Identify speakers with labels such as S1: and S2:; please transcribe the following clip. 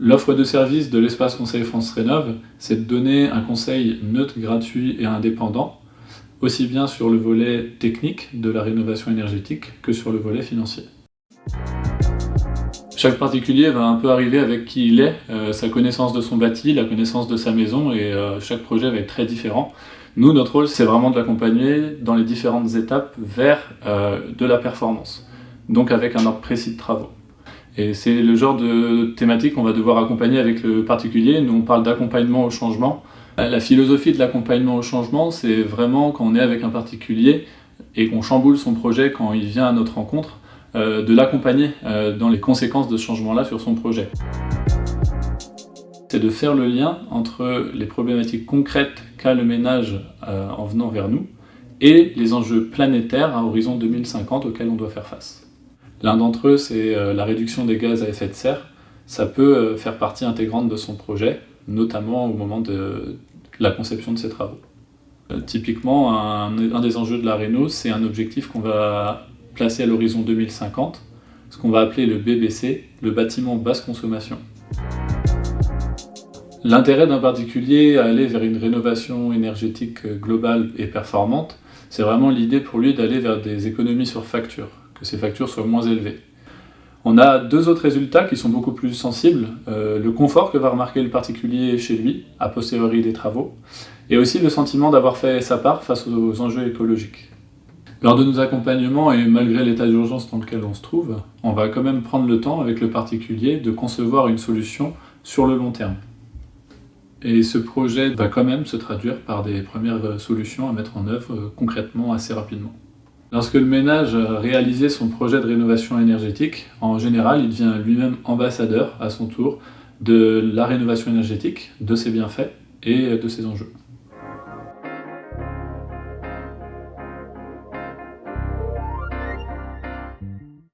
S1: L'offre de service de l'espace conseil France Rénov', c'est de donner un conseil neutre, gratuit et indépendant, aussi bien sur le volet technique de la rénovation énergétique que sur le volet financier. Chaque particulier va un peu arriver avec qui il est, sa connaissance de son bâti, la connaissance de sa maison, et chaque projet va être très différent. Nous, notre rôle, c'est vraiment de l'accompagner dans les différentes étapes vers de la performance, donc avec un ordre précis de travaux. Et c'est le genre de thématique qu'on va devoir accompagner avec le particulier. Nous, on parle d'accompagnement au changement. La philosophie de l'accompagnement au changement, c'est vraiment quand on est avec un particulier et qu'on chamboule son projet quand il vient à notre rencontre, de l'accompagner dans les conséquences de ce changement-là sur son projet. C'est de faire le lien entre les problématiques concrètes qu'a le ménage en venant vers nous et les enjeux planétaires à horizon 2050 auxquels on doit faire face. L'un d'entre eux, c'est la réduction des gaz à effet de serre. Ça peut faire partie intégrante de son projet, notamment au moment de la conception de ses travaux. Typiquement, un des enjeux de la réno, c'est un objectif qu'on va placer à l'horizon 2050, ce qu'on va appeler le BBC, le bâtiment basse consommation. L'intérêt d'un particulier à aller vers une rénovation énergétique globale et performante, c'est vraiment l'idée pour lui d'aller vers des économies sur facture, que ces factures soient moins élevées. On a deux autres résultats qui sont beaucoup plus sensibles, le confort que va remarquer le particulier chez lui, a posteriori des travaux, et aussi le sentiment d'avoir fait sa part face aux enjeux écologiques. Lors de nos accompagnements, et malgré l'état d'urgence dans lequel on se trouve, on va quand même prendre le temps avec le particulier de concevoir une solution sur le long terme. Et ce projet va quand même se traduire par des premières solutions à mettre en œuvre concrètement assez rapidement. Lorsque le ménage a réalisé son projet de rénovation énergétique, en général, il devient lui-même ambassadeur à son tour de la rénovation énergétique, de ses bienfaits et de ses enjeux.